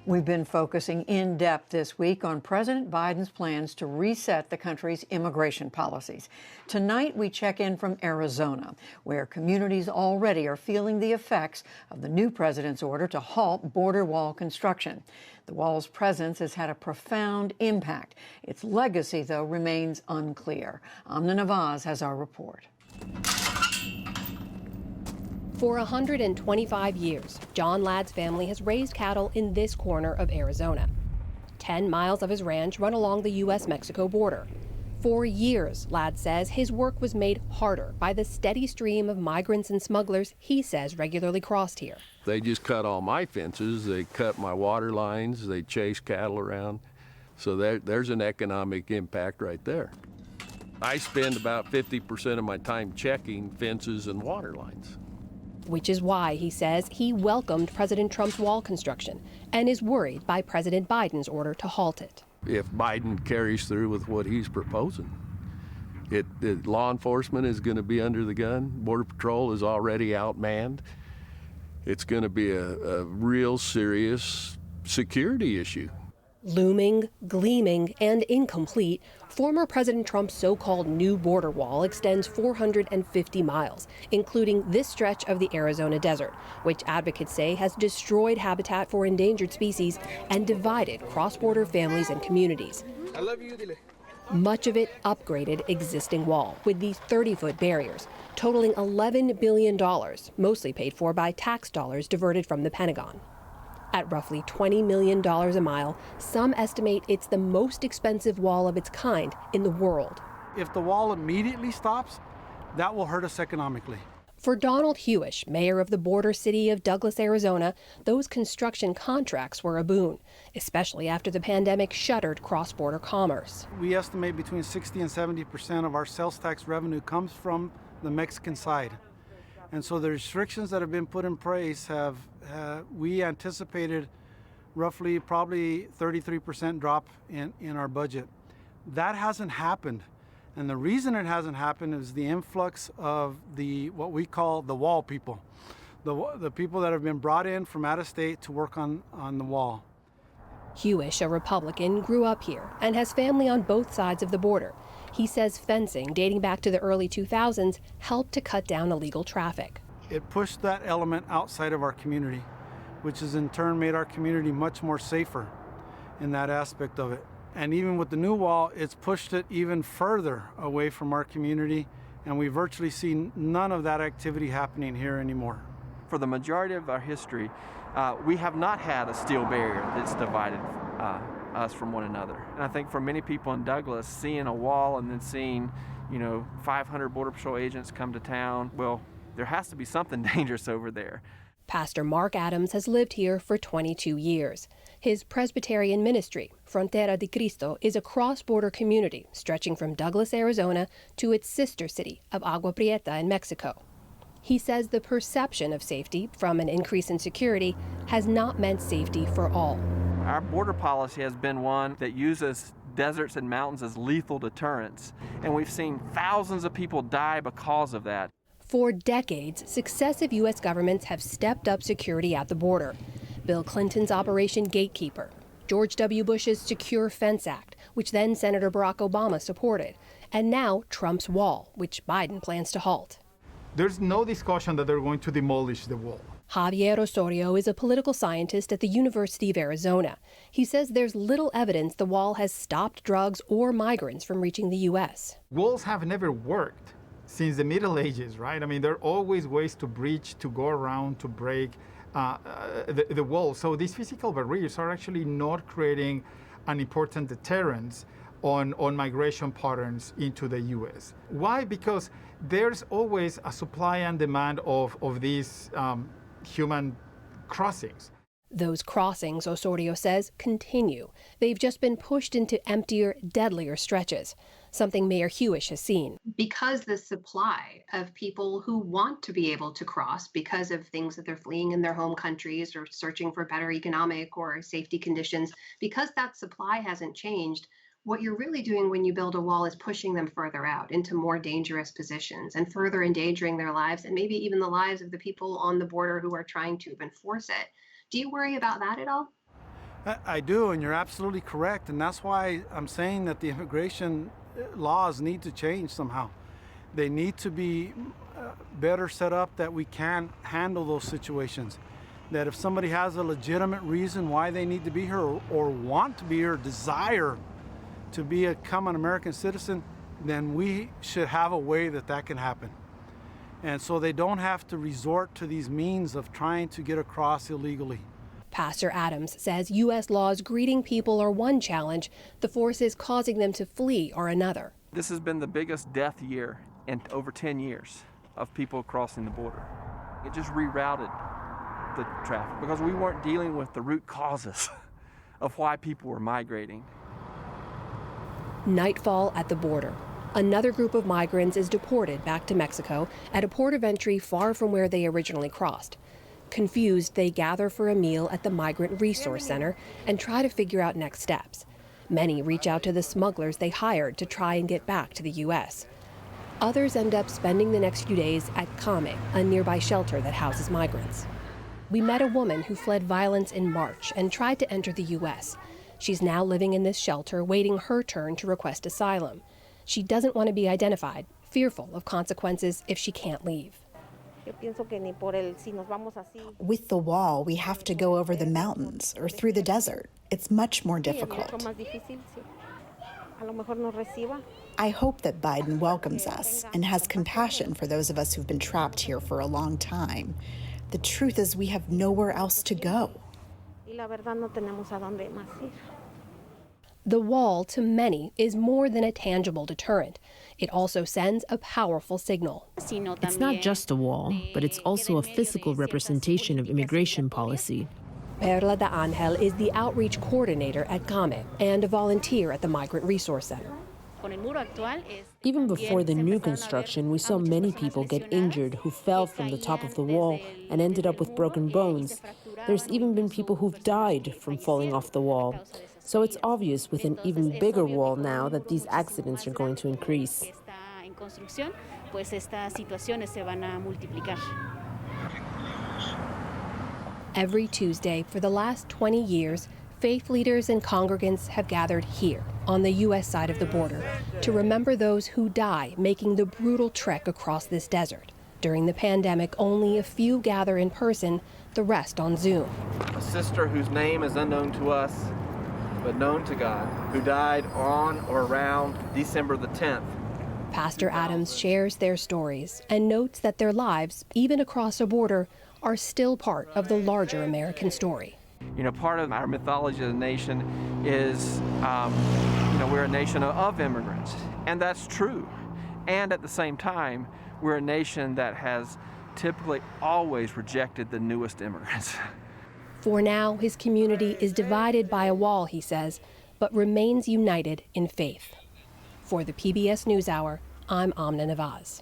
We've been focusing in depth this week on President Biden's plans to reset the country's immigration policies. Tonight, we check in from Arizona, where communities already are feeling the effects of the new president's order to halt border wall construction. The wall's presence has had a profound impact. Its legacy, though, remains unclear. Amna Nawaz has our report. For 125 years, John Ladd's family has raised cattle in this corner of Arizona. 10 miles of his ranch run along the U.S.-Mexico border. For years, Ladd says, his work was made harder by the steady stream of migrants and smugglers he says regularly crossed here. They just cut all my fences, they cut my water lines, they chase cattle around. So there's an economic impact right there. I spend about 50% of my time checking fences and water lines. Which is why, he says, he welcomed President Trump's wall construction and is worried by President Biden's order to halt it. If Biden carries through with what he's proposing, law enforcement is going to be under the gun. Border Patrol is already outmanned. It's going to be a real serious security issue. Looming, gleaming, and incomplete, former President Trump's so-called new border wall extends 450 miles, including this stretch of the Arizona desert, which advocates say has destroyed habitat for endangered species and divided cross-border families and communities. I love you, Dile. Much of it upgraded existing wall with these 30-foot barriers, totaling $11 billion, mostly paid for by tax dollars diverted from the Pentagon. At roughly $20 million a mile, some estimate it's the most expensive wall of its kind in the world. If the wall immediately stops, that will hurt us economically. For Donald Hewish, mayor of the border city of Douglas, Arizona, those construction contracts were a boon, especially after the pandemic shuttered cross-border commerce. We estimate between 60 and 70% of our sales tax revenue comes from the Mexican side. And so the restrictions that have been put in place we anticipated roughly probably 33% drop in our budget. That hasn't happened. And the reason it hasn't happened is the influx of what we call the wall people, the people that have been brought in from out of state to work on the wall. Hewish, a Republican, grew up here and has family on both sides of the border. He says fencing dating back to the early 2000s helped to cut down illegal traffic. It pushed that element outside of our community, which has in turn made our community much more safer in that aspect of it. And even with the new wall, it's pushed it even further away from our community, and we virtually see none of that activity happening here anymore. For the majority of our history, we have not had a steel barrier that's divided us from one another. And I think for many people in Douglas, seeing a wall and then seeing, 500 Border Patrol agents come to town, well, there has to be something dangerous over there. Pastor Mark Adams has lived here for 22 years. His Presbyterian ministry, Frontera de Cristo, is a cross-border community stretching from Douglas, Arizona, to its sister city of Agua Prieta in Mexico. He says the perception of safety from an increase in security has not meant safety for all. Our border policy has been one that uses deserts and mountains as lethal deterrents, and we've seen thousands of people die because of that. For decades, successive U.S. governments have stepped up security at the border. Bill Clinton's Operation Gatekeeper, George W. Bush's Secure Fence Act, which then Senator Barack Obama supported, and now Trump's wall, which Biden plans to halt. There's no discussion that they're going to demolish the wall. Javier Osorio is a political scientist at the University of Arizona. He says there's little evidence the wall has stopped drugs or migrants from reaching the U.S. Walls have never worked since the Middle Ages, right? I mean, there are always ways to breach, to go around, to break the wall. So these physical barriers are actually not creating an important deterrence on migration patterns into the U.S. Why? Because there's always a supply and demand of these human crossings. Those crossings, Osorio says, continue. They've just been pushed into emptier, deadlier stretches, something Mayor Hewish has seen. Because the supply of people who want to be able to cross because of things that they're fleeing in their home countries or searching for better economic or safety conditions, because that supply hasn't changed, what you're really doing when you build a wall is pushing them further out into more dangerous positions and further endangering their lives and maybe even the lives of the people on the border who are trying to enforce it. Do you worry about that at all? I do, and you're absolutely correct. And that's why I'm saying that the immigration laws need to change somehow. They need to be better set up that we can handle those situations. That if somebody has a legitimate reason why they need to be here or want to be here, desire to become an American citizen, then we should have a way that that can happen. And so they don't have to resort to these means of trying to get across illegally. Pastor Adams says U.S. laws greeting people are one challenge, the forces causing them to flee are another. This has been the biggest death year in over 10 years of people crossing the border. It just rerouted the traffic because we weren't dealing with the root causes of why people were migrating. Nightfall at the border. Another group of migrants is deported back to Mexico at a port of entry far from where they originally crossed. Confused, they gather for a meal at the Migrant Resource Center and try to figure out next steps. Many reach out to the smugglers they hired to try and get back to the U.S. Others end up spending the next few days at Came, a nearby shelter that houses migrants. We met a woman who fled violence in March and tried to enter the U.S. She's now living in this shelter, waiting her turn to request asylum. She doesn't want to be identified, fearful of consequences if she can't leave. With the wall, we have to go over the mountains or through the desert. It's much more difficult. I hope that Biden welcomes us and has compassion for those of us who've been trapped here for a long time. The truth is we have nowhere else to go. The wall, to many, is more than a tangible deterrent. It also sends a powerful signal. It's not just a wall, but it's also a physical representation of immigration policy. Perla de Angel is the outreach coordinator at Came and a volunteer at the Migrant Resource Center. Even before the new construction, we saw many people get injured who fell from the top of the wall and ended up with broken bones. There's even been people who've died from falling off the wall. So it's obvious with an even bigger wall now that these accidents are going to increase. Every Tuesday for the last 20 years, faith leaders and congregants have gathered here on the U.S. side of the border to remember those who die making the brutal trek across this desert. During the pandemic, only a few gather in person, the rest on Zoom. A sister whose name is unknown to us, but known to God, who died on or around December the 10th. Pastor Adams shares their stories and notes that their lives, even across a border, are still part of the larger American story. You know, part of our mythology of the nation is, we're a nation of immigrants, and that's true. And at the same time, we're a nation that has typically always rejected the newest immigrants. For now, his community is divided by a wall, he says, but remains united in faith. For the PBS NewsHour, I'm Amna Nawaz.